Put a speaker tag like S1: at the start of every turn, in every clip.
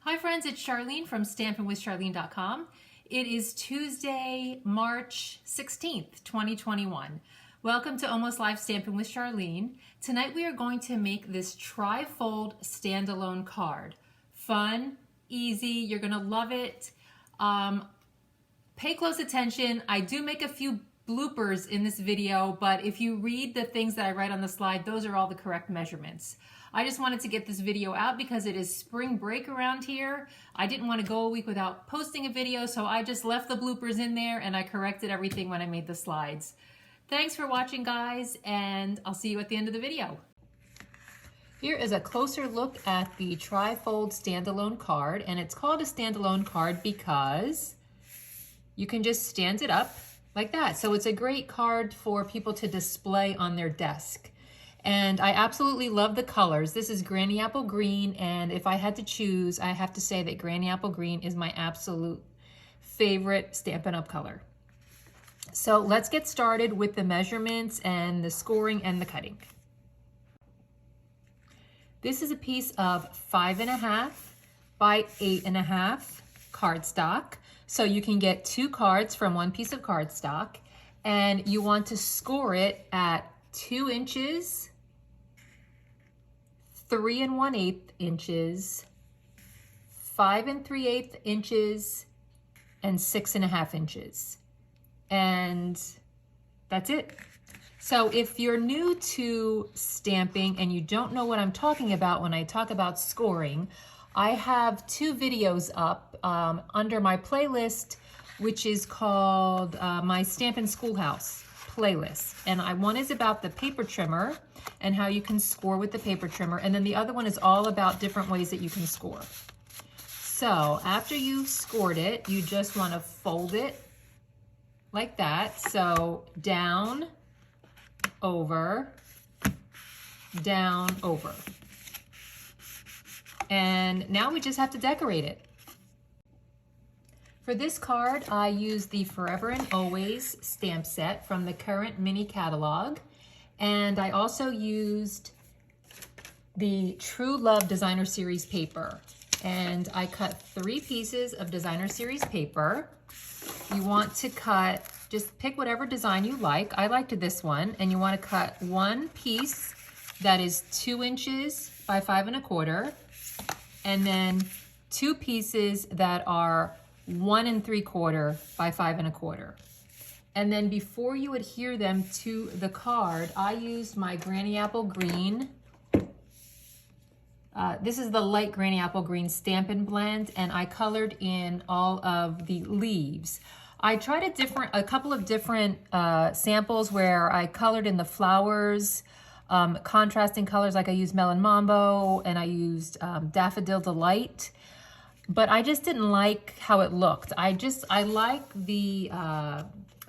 S1: Hi friends, it's Charlene from stampingwithcharlene.com. It is Tuesday, March 16th, 2021. Welcome to Almost Live Stamping with Charlene. Tonight we are going to make this tri-fold standalone card. Fun, easy, you're gonna love it. Pay close attention. I do make a few bloopers in this video, but if you read the things that I write on the slide, those are all the correct measurements. I just wanted to get this video out because it is spring break around here. I didn't want to go a week without posting a video, so I just left the bloopers in there and I corrected everything when I made the slides. Thanks for watching, guys, and I'll see you at the end of the video. Here is a closer look at the tri-fold standalone card, and it's called a standalone card because you can just stand it up like that. So it's a great card for people to display on their desk. And I absolutely love the colors. This is Granny Apple Green, and if I had to choose, I have to say that Granny Apple Green is my absolute favorite Stampin' Up! Color. So let's get started with the measurements and the scoring and the cutting. This is a piece of 5.5 by 8.5 cardstock. So you can get 2 cards from one piece of cardstock, and you want to score it at 2 inches, 3 1/8 inches, 5 3/8 inches, and 6.5 inches. And that's it. So if you're new to stamping and you don't know what I'm talking about when I talk about scoring, I have 2 videos up under my playlist, which is called my Stampin' Schoolhouse playlist. And one is about the paper trimmer and how you can score with the paper trimmer. And then the other one is all about different ways that you can score. So after you've scored it, you just want to fold it like that. So down, over, down, over. And now we just have to decorate it. For this card, I used the Forever and Always stamp set from the current mini catalog. And I also used the True Love Designer Series paper. And I cut 3 pieces of Designer Series paper. You want to cut, just pick whatever design you like. I liked this one. And you want to cut 1 piece that is 2 inches by 5 1/4. And then 2 pieces that are 1 3/4 by 5 1/4. And then before you adhere them to the card, I used my Granny Apple Green. This is the light Granny Apple Green Stampin' Blend, and I colored in all of the leaves. I tried a couple of different samples where I colored in the flowers, contrasting colors, like I used Melon Mambo and I used Daffodil Delight. But I just didn't like how it looked. I like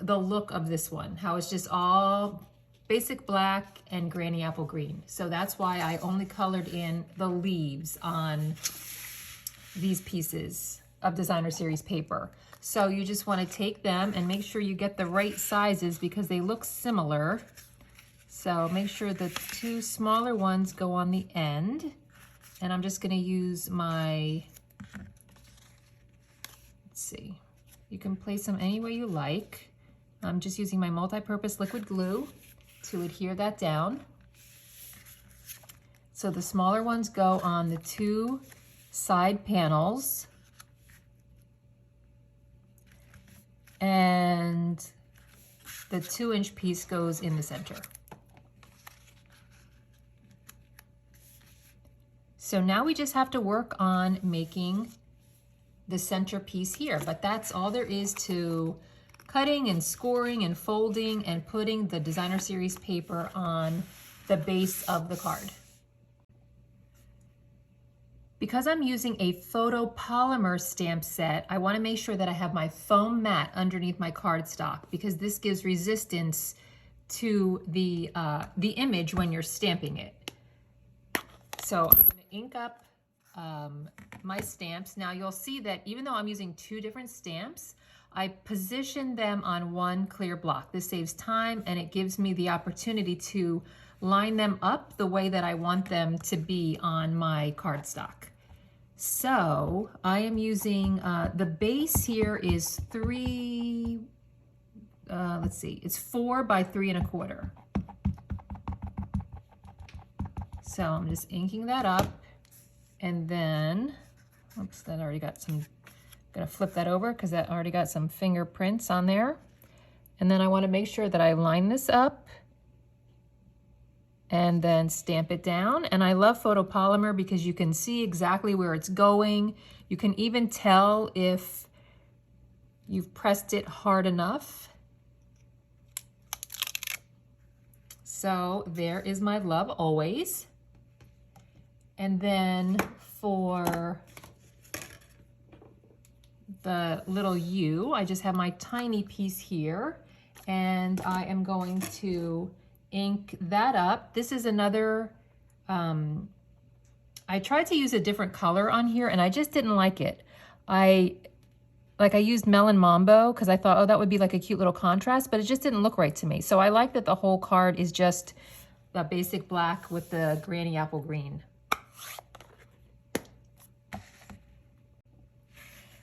S1: the look of this one, how it's just all basic black and Granny Apple Green. So that's why I only colored in the leaves on these pieces of Designer Series paper. So you just want to take them and make sure you get the right sizes because they look similar. So make sure the 2 smaller ones go on the end. And I'm just going to use my, let's see, you can place them any way you like. I'm just using my multi-purpose liquid glue to adhere that down. So the smaller ones go on the 2 side panels. And the 2-inch piece goes in the center. So now we just have to work on making the center piece here, but that's all there is to cutting and scoring and folding and putting the Designer Series paper on the base of the card. Because I'm using a photopolymer stamp set, I want to make sure that I have my foam mat underneath my cardstock because this gives resistance to the image when you're stamping it. So I'm going to ink up my stamps. Now you'll see that even though I'm using 2 different stamps, I position them on one clear block. This saves time and it gives me the opportunity to line them up the way that I want them to be on my cardstock. So I am using, the base here is it's 4 by 3 1/4. So I'm just inking that up, and then, oops, that already got some, gonna flip that over because that already got some fingerprints on there. And then I want to make sure that I line this up and then stamp it down. And I love photopolymer because you can see exactly where it's going. You can even tell if you've pressed it hard enough. So there is my love always. And then for the little U, I just have my tiny piece here, and I am going to ink that up. This is another, I tried to use a different color on here and I just didn't like it. I used Melon Mambo because I thought, oh, that would be like a cute little contrast, but it just didn't look right to me. So I like that the whole card is just the basic black with the granny apple green.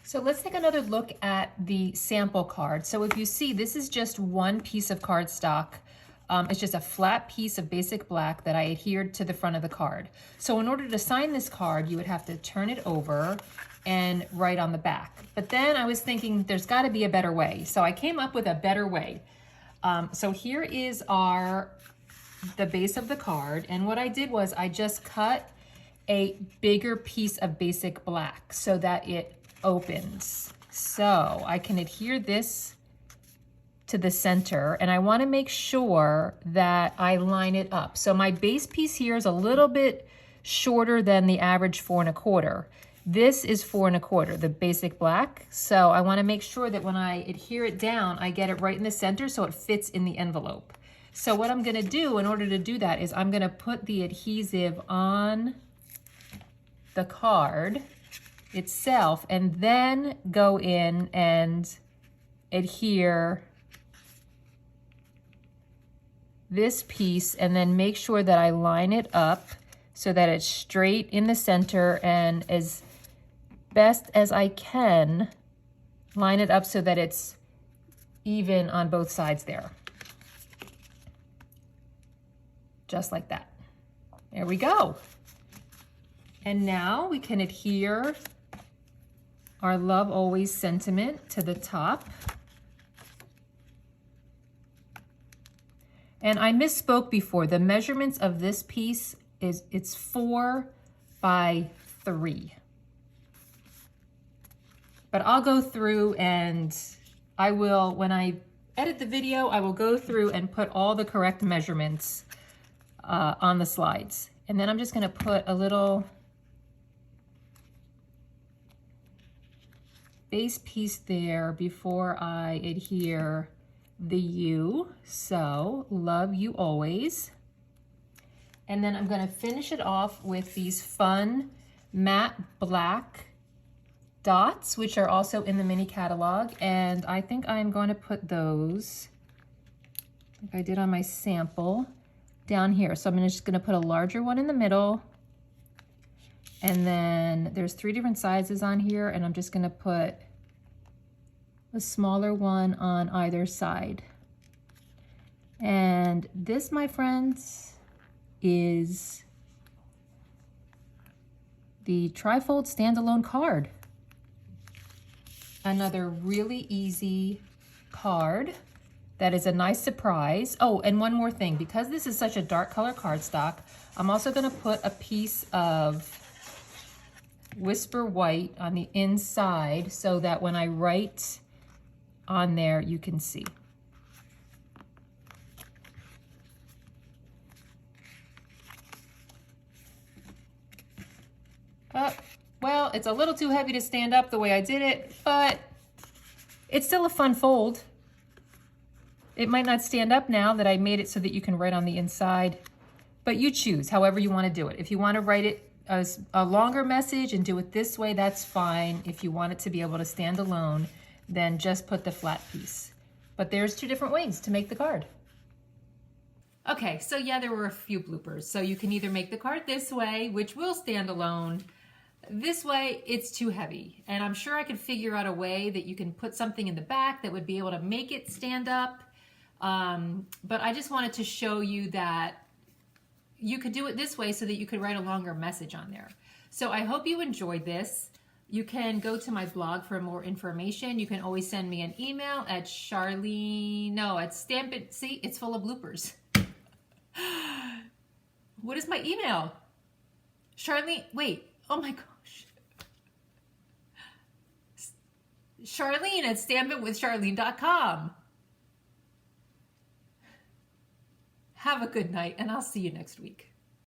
S1: So let's take another look at the sample card. So if you see, this is just one piece of cardstock. It's just a flat piece of basic black that I adhered to the front of the card. So in order to sign this card, you would have to turn it over and write on the back. But then I was thinking there's got to be a better way. So I came up with a better way. So here is the base of the card. And what I did was I just cut a bigger piece of basic black so that it opens. So I can adhere this to the center, and I want to make sure that I line it up. So my base piece here is a little bit shorter than the average 4 1/4. This is 4 1/4, the basic black. So I want to make sure that when I adhere it down, I get it right in the center so it fits in the envelope. So what I'm going to do in order to do that is I'm going to put the adhesive on the card itself and then go in and adhere this piece and then make sure that I line it up so that it's straight in the center, and as best as I can line it up so that it's even on both sides there. Just like that. There we go. And now we can adhere our love always sentiment to the top. And I misspoke before. The measurements of this piece it's 4 by 3. But I'll go through and I will, when I edit the video, I will go through and put all the correct measurements on the slides. And then I'm just gonna put a little base piece there before I adhere the U. So love you always. And then I'm gonna finish it off with these fun matte black dots, which are also in the mini catalog. And I think I'm going to put those, like I did on my sample, down here. So I'm just gonna put a larger one in the middle. And then there's 3 different sizes on here, and I'm just gonna put a smaller one on either side. And this, my friends, is the trifold standalone card. Another really easy card that is a nice surprise. Oh, and one more thing, because this is such a dark color cardstock, I'm also gonna put a piece of Whisper White on the inside so that when I write on there, you can see. Well, it's a little too heavy to stand up the way I did it, but it's still a fun fold. It might not stand up now that I made it so that you can write on the inside, but you choose however you want to do it. If you want to write it as a longer message and do it this way, that's fine. If you want it to be able to stand alone, then just put the flat piece. But there's 2 different ways to make the card. Okay, so yeah, there were a few bloopers. So you can either make the card this way, which will stand alone, This way, it's too heavy. And I'm sure I could figure out a way that you can put something in the back that would be able to make it stand up. But I just wanted to show you that you could do it this way so that you could write a longer message on there. So I hope you enjoyed this. You can go to my blog for more information. You can always send me an email at Stamp It. See, it's full of bloopers. What is my email? Charlene, wait, oh my gosh. Charlene at stampitwithcharlene.com. Have a good night, and I'll see you next week.